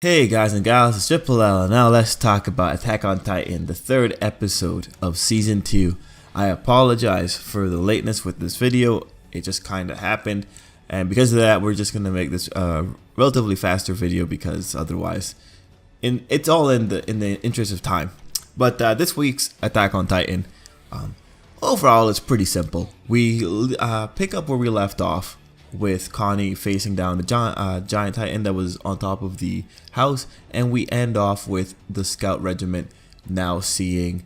Hey guys and gals, it's Tripl-L, and now let's talk about Attack on Titan, the third episode of Season 2. I apologize for the lateness with this video, it just kind of happened, and because of that, we're just going to make this relatively faster video because otherwise, it's all in the interest of time. But this week's Attack on Titan, overall it's pretty simple. We pick up where we left off, with Connie facing down the giant titan that was on top of the house, and we end off with the scout regiment now seeing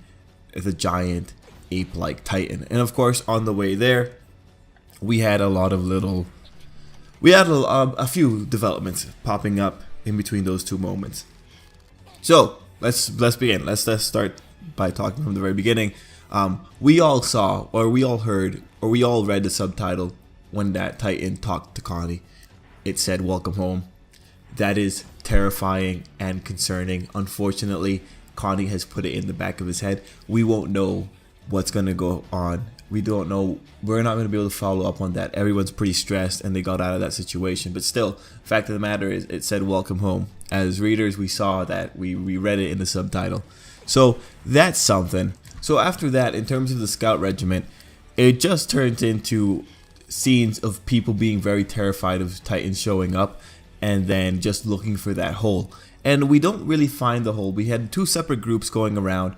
the giant ape-like titan. And of course, on the way there, we had a few developments popping up in between those two moments. So let's begin. Let's start by talking from the very beginning. We all saw, or we all heard, or we all read the subtitle when that titan talked to Connie. It said welcome home. That is terrifying and concerning. Unfortunately, Connie has put it in the back of his head. We won't know what's gonna go on. We don't know. We're not gonna be able to follow up on that. Everyone's pretty stressed and they got out of that situation. But still, fact of the matter is it said welcome home. As readers, we saw that. We read it in the subtitle. So that's something. So after that, in terms of the scout regiment, it just turns into scenes of people being very terrified of Titans showing up and then just looking for that hole. And we don't really find the hole. We had two separate groups going around.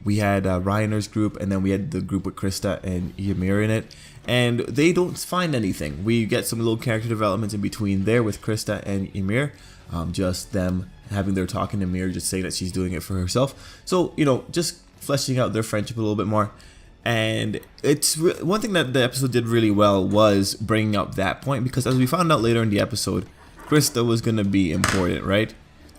We had Reiner's group, and then we had the group with Krista and Ymir in it. And they don't find anything. We get some little character developments in between there with Krista and Ymir. Just them having their talk, and Ymir just saying that she's doing it for herself. So, you know, just fleshing out their friendship a little bit more. And it's one thing that the episode did really well was bringing up that point, because as we found out later in the episode, Krista was going to be important, right?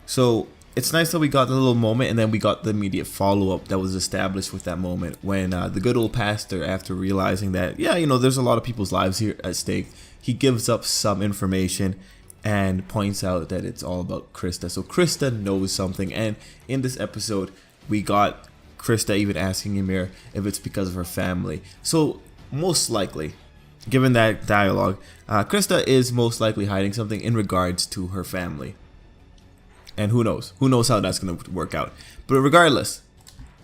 So it's nice that we got the little moment, and then we got the immediate follow-up that was established with that moment when the good old pastor, after realizing that, yeah, you know, there's a lot of people's lives here at stake, he gives up some information and points out that it's all about Krista. So Krista knows something, and in this episode, we got Krista even asking Ymir if it's because of her family. So most likely, given that dialogue, Krista is most likely hiding something in regards to her family. And who knows? Who knows how that's going to work out. But regardless,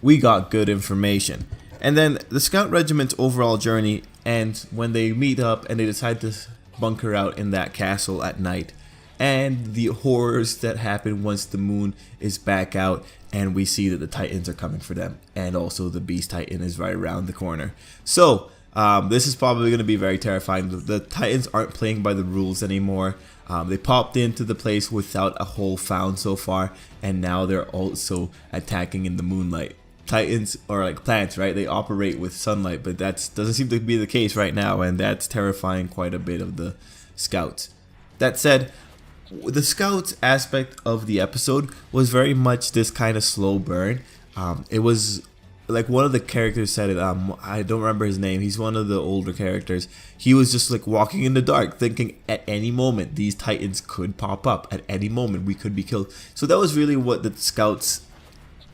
we got good information. And then the scout regiment's overall journey ends when they meet up and they decide to bunker out in that castle at night. And the horrors that happen once the moon is back out and we see that the Titans are coming for them, and also the Beast Titan is right around the corner. So this is probably going to be very terrifying. The Titans aren't playing by the rules anymore. They popped into the place without a hole found so far, and now they're also attacking in the moonlight. Titans are like plants, right? They operate with sunlight, but that doesn't seem to be the case right now, and that's terrifying quite a bit of the scouts. That said, the scouts aspect of the episode was very much this kind of slow burn. It was like one of the characters said it, I don't remember his name, he's one of the older characters. He was just like walking in the dark thinking at any moment these Titans could pop up, at any moment we could be killed. So that was really what the scouts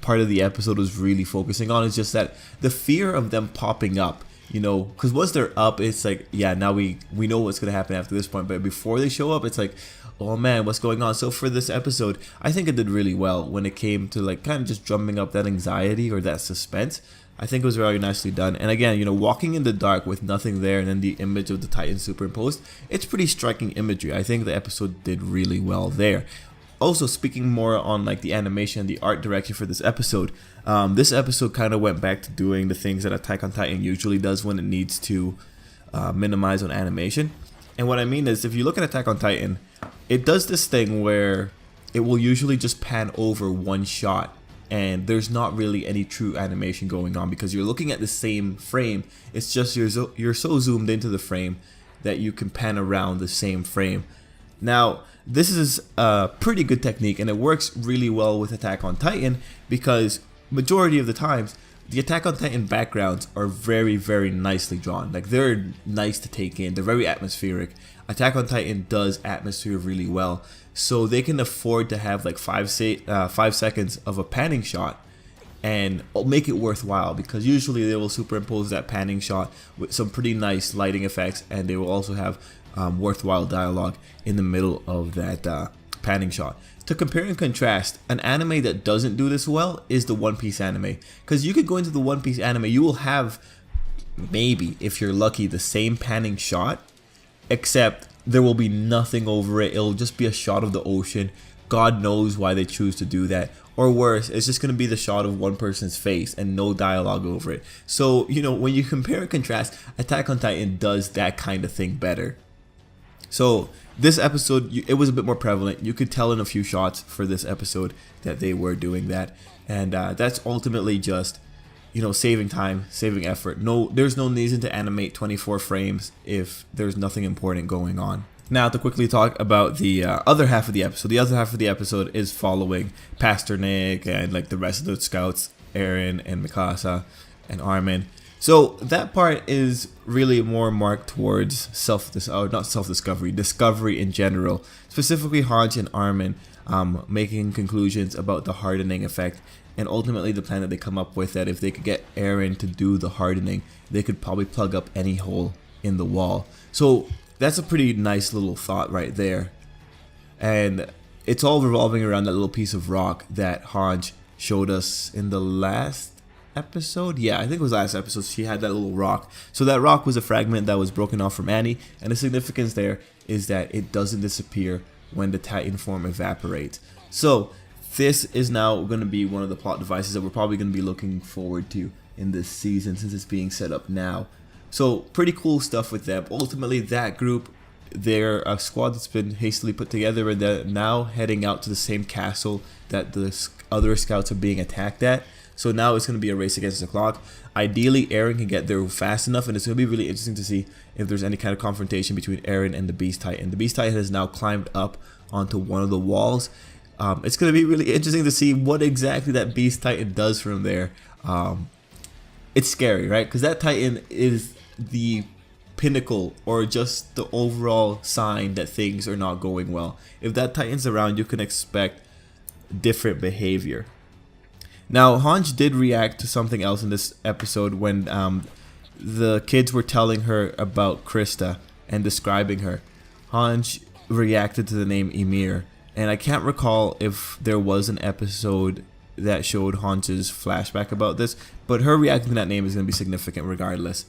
part of the episode was really focusing on, is just that the fear of them popping up. You know, because once they're up, it's like, yeah, now we know what's going to happen after this point. But before they show up, it's like, oh man, what's going on? So for this episode, I think it did really well when it came to like kind of just drumming up that anxiety or that suspense. I think it was very nicely done. And again, you know, walking in the dark with nothing there and then the image of the Titan superimposed, it's pretty striking imagery. I think the episode did really well there. Also, speaking more on like the animation and the art direction for this episode kind of went back to doing the things that Attack on Titan usually does when it needs to minimize on animation. And what I mean is, if you look at Attack on Titan, it does this thing where it will usually just pan over one shot and there's not really any true animation going on because you're looking at the same frame. It's just you're so zoomed into the frame that you can pan around the same frame. Now, this is a pretty good technique, and it works really well with Attack on Titan because majority of the times the Attack on Titan backgrounds are very, very nicely drawn. Like, they're nice to take in. They're very atmospheric. Attack on Titan does atmosphere really well, so they can afford to have like 5 seconds of a panning shot and make it worthwhile, because usually they will superimpose that panning shot with some pretty nice lighting effects, and they will also have worthwhile dialogue in the middle of that panning shot. To compare and contrast, an anime that doesn't do this well is the One Piece anime. Because you could go into the One Piece anime, you will have, maybe, if you're lucky, the same panning shot, except there will be nothing over it. It'll just be a shot of the ocean. God knows why they choose to do that. Or worse, it's just going to be the shot of one person's face and no dialogue over it. So, you know, when you compare and contrast, Attack on Titan does that kind of thing better. So, this episode, it was a bit more prevalent. You could tell in a few shots for this episode that they were doing that. And that's ultimately just, you know, saving time, saving effort. There's no reason to animate 24 frames if there's nothing important going on. Now, to quickly talk about the other half of the episode. The other half of the episode is following Pastor Nick and like the rest of the scouts, Eren and Mikasa and Armin. So that part is really more marked towards discovery in general. Specifically, Hange and Armin making conclusions about the hardening effect, and ultimately the plan that they come up with, that if they could get Eren to do the hardening, they could probably plug up any hole in the wall. So that's a pretty nice little thought right there. And it's all revolving around that little piece of rock that Hange showed us in the last episode. Yeah, I think it was last episode. She had that little rock. So that rock was a fragment that was broken off from Annie. And the significance there is that it doesn't disappear when the Titan form evaporates. So this is now going to be one of the plot devices that we're probably going to be looking forward to in this season, since it's being set up now. So pretty cool stuff with them. Ultimately, that group, they're a squad that's been hastily put together, and they're now heading out to the same castle that the other scouts are being attacked at. So now it's going to be a race against the clock. Ideally, Eren can get there fast enough, and it's going to be really interesting to see if there's any kind of confrontation between Eren and the Beast Titan. The Beast Titan has now climbed up onto one of the walls. It's going to be really interesting to see what exactly that Beast Titan does from there. It's scary, right? Because that Titan is the pinnacle, or just the overall sign that things are not going well. If that Titan's around, you can expect different behavior. Now, Hange did react to something else in this episode when the kids were telling her about Krista and describing her. Hange reacted to the name Ymir, and I can't recall if there was an episode that showed Hange's flashback about this, but her reacting to that name is going to be significant regardless.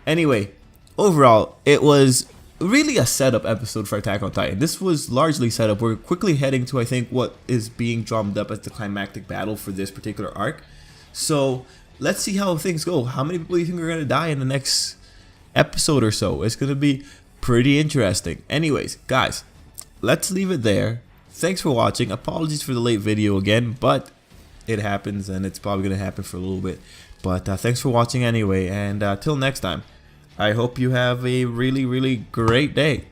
Anyway, overall, it was really a setup episode for Attack on Titan. This was largely set up. We're quickly heading to, I think, what is being drummed up as the climactic battle for this particular arc. So let's see how things go. How many people do you think are going to die in the next episode or so? It's going to be pretty interesting. Anyways, guys, let's leave it there. Thanks for watching. Apologies for the late video again, but it happens, and it's probably going to happen for a little bit. But thanks for watching anyway, and till next time, I hope you have a really, really great day.